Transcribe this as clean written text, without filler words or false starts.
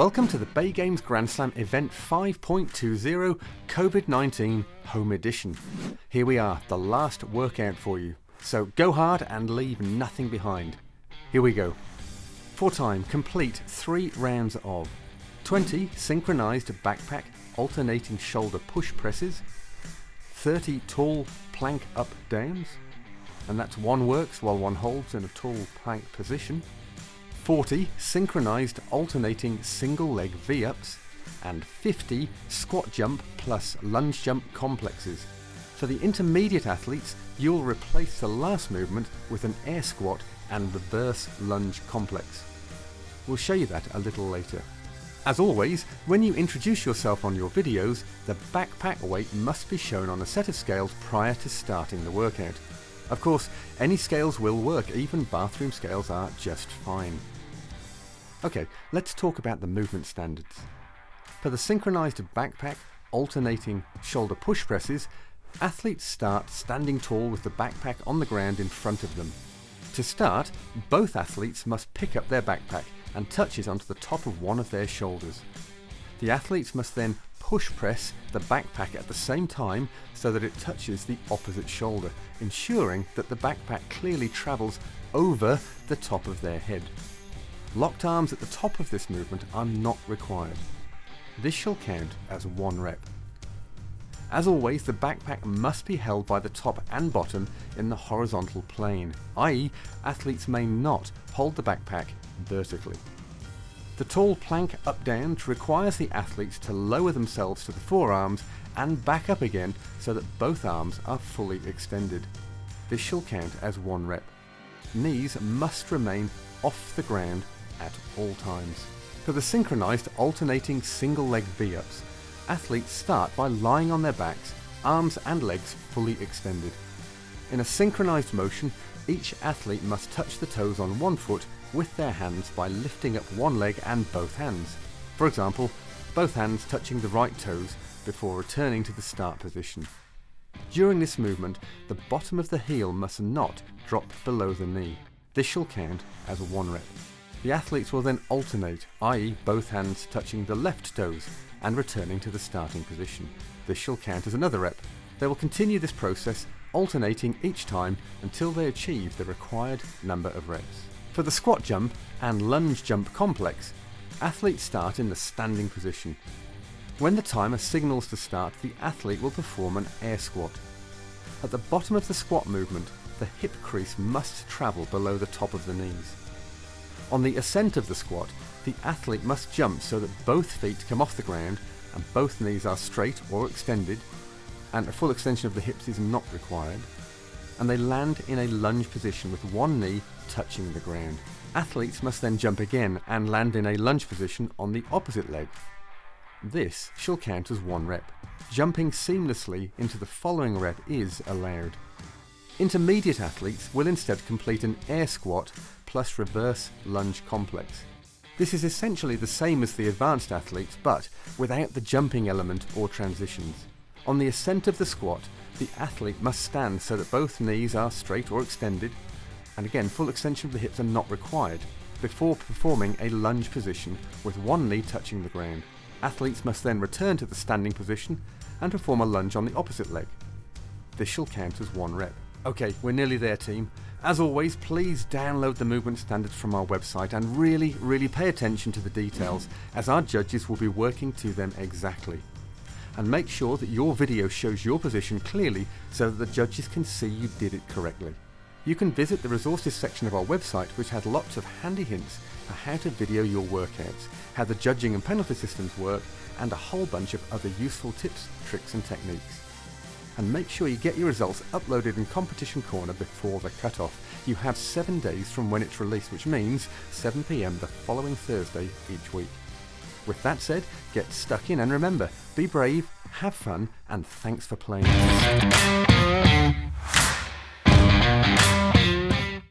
Welcome to the Bay Games Grand Slam Event 5.20 COVID-19 Home Edition. Here we are, the last workout for you. So go hard and leave nothing behind. Here we go. For time, complete 3 rounds of 20 synchronized backpack alternating shoulder push presses, 30 tall plank up downs, and that's one works while one holds in a tall plank position, 40 synchronized alternating single leg V-ups, and 50 squat jump plus lunge jump complexes. For the intermediate athletes, you'll replace the last movement with an air squat and reverse lunge complex. We'll show you that a little later. As always, when you introduce yourself on your videos, the backpack weight must be shown on a set of scales prior to starting the workout. Of course, any scales will work, even bathroom scales are just fine. Okay, let's talk about the movement standards. For the synchronized backpack alternating shoulder push presses, athletes start standing tall with the backpack on the ground in front of them. To start, both athletes must pick up their backpack and touch it onto the top of one of their shoulders. The athletes must then push press the backpack at the same time so that it touches the opposite shoulder, ensuring that the backpack clearly travels over the top of their head. Locked arms at the top of this movement are not required. This shall count as 1 rep. As always, the backpack must be held by the top and bottom in the horizontal plane, i.e. athletes may not hold the backpack vertically. The tall plank up-down requires the athletes to lower themselves to the forearms and back up again so that both arms are fully extended. This shall count as 1 rep. Knees must remain off the ground at all times. For the synchronized alternating single leg V-ups, athletes start by lying on their backs, arms and legs fully extended. In a synchronized motion, each athlete must touch the toes on one foot with their hands by lifting up one leg and both hands. For example, both hands touching the right toes before returning to the start position. During this movement, the bottom of the heel must not drop below the knee. This shall count as 1 rep. The athletes will then alternate, i.e. both hands touching the left toes and returning to the starting position. This shall count as another rep. They will continue this process, alternating each time until they achieve the required number of reps. For the squat jump and lunge jump complex, athletes start in the standing position. When the timer signals to start, the athlete will perform an air squat. At the bottom of the squat movement, the hip crease must travel below the top of the knees. On the ascent of the squat, the athlete must jump so that both feet come off the ground and both knees are straight or extended, and a full extension of the hips is not required, and they land in a lunge position with one knee touching the ground. Athletes must then jump again and land in a lunge position on the opposite leg. This shall count as 1 rep. Jumping seamlessly into the following rep is allowed. Intermediate athletes will instead complete an air squat plus reverse lunge complex. This is essentially the same as the advanced athletes, but without the jumping element or transitions. On the ascent of the squat, the athlete must stand so that both knees are straight or extended, and again full extension of the hips are not required, before performing a lunge position with one knee touching the ground. Athletes must then return to the standing position and perform a lunge on the opposite leg. This shall count as 1 rep. Okay, we're nearly there, team. As always, please download the movement standards from our website and really pay attention to the details, as our judges will be working to them exactly. And make sure that your video shows your position clearly so that the judges can see you did it correctly. You can visit the resources section of our website, which has lots of handy hints for how to video your workouts, how the judging and penalty systems work, and a whole bunch of other useful tips, tricks and techniques. And make sure you get your results uploaded in Competition Corner before the cut-off. You have 7 days from when it's released, which means 7 PM the following Thursday each week. With that said, get stuck in and remember, be brave, have fun, and thanks for playing.